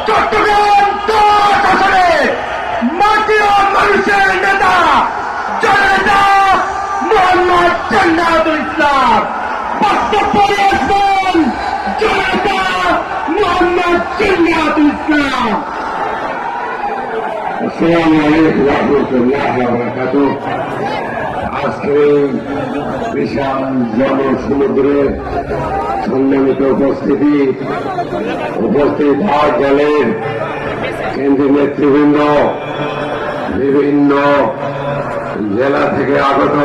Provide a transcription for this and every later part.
চট্টগ্রাম 10 আসনের মাটি ও মানুষের নেতা জননেতা মোহাম্মদ জান্নাতুল ইসলাম বক্তব্য রাখবেন জননেতা মোহাম্মদ জান্নাতুল ইসলাম। আসসালামু আলাইকুম ওয়া রাহমাতুল্লাহি ওয়া বারাকাতুহু। আজকে বিশাল জনসমুদ্রের সম্মানিত উপস্থিত হওয়ার দলের কেন্দ্রীয় নেতৃবৃন্দ, বিভিন্ন জেলা থেকে আগত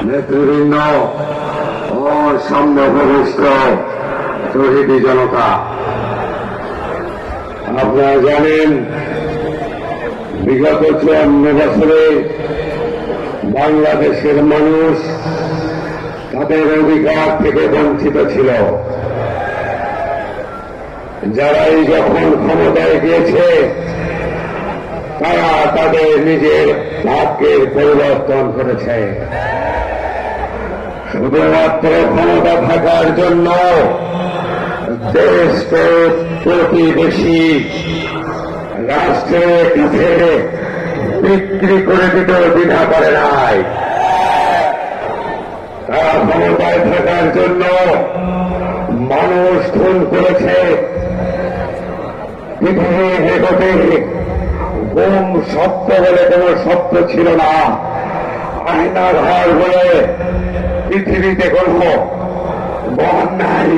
নেতৃবৃন্দ ও সামনেপ্রবিষ্ট তৌহিদি জনতা, আপনারা জানেন বিগত 54 বছরে বাংলাদেশের মানুষ তাদের অধিকার থেকে বঞ্চিত ছিল। যারাই যখন ক্ষমতায় গিয়েছে তারা তাদের নিজের ভাগ্যের পরিবর্তন করেছে। শুধুমাত্র ক্ষমতা থাকার জন্য দেশকে প্রতিবেশী রাষ্ট্রের কাছে বিক্রি করে দিতেও দ্বিধা করে নাই। তারা ক্ষমতায় থাকার জন্য মানুষ খুন করেছে। পৃথিবীর জগতে গুম সত্য বলে কোন সত্য ছিল না। আয়না ঘর বলে পৃথিবীতে কোন অন্যায়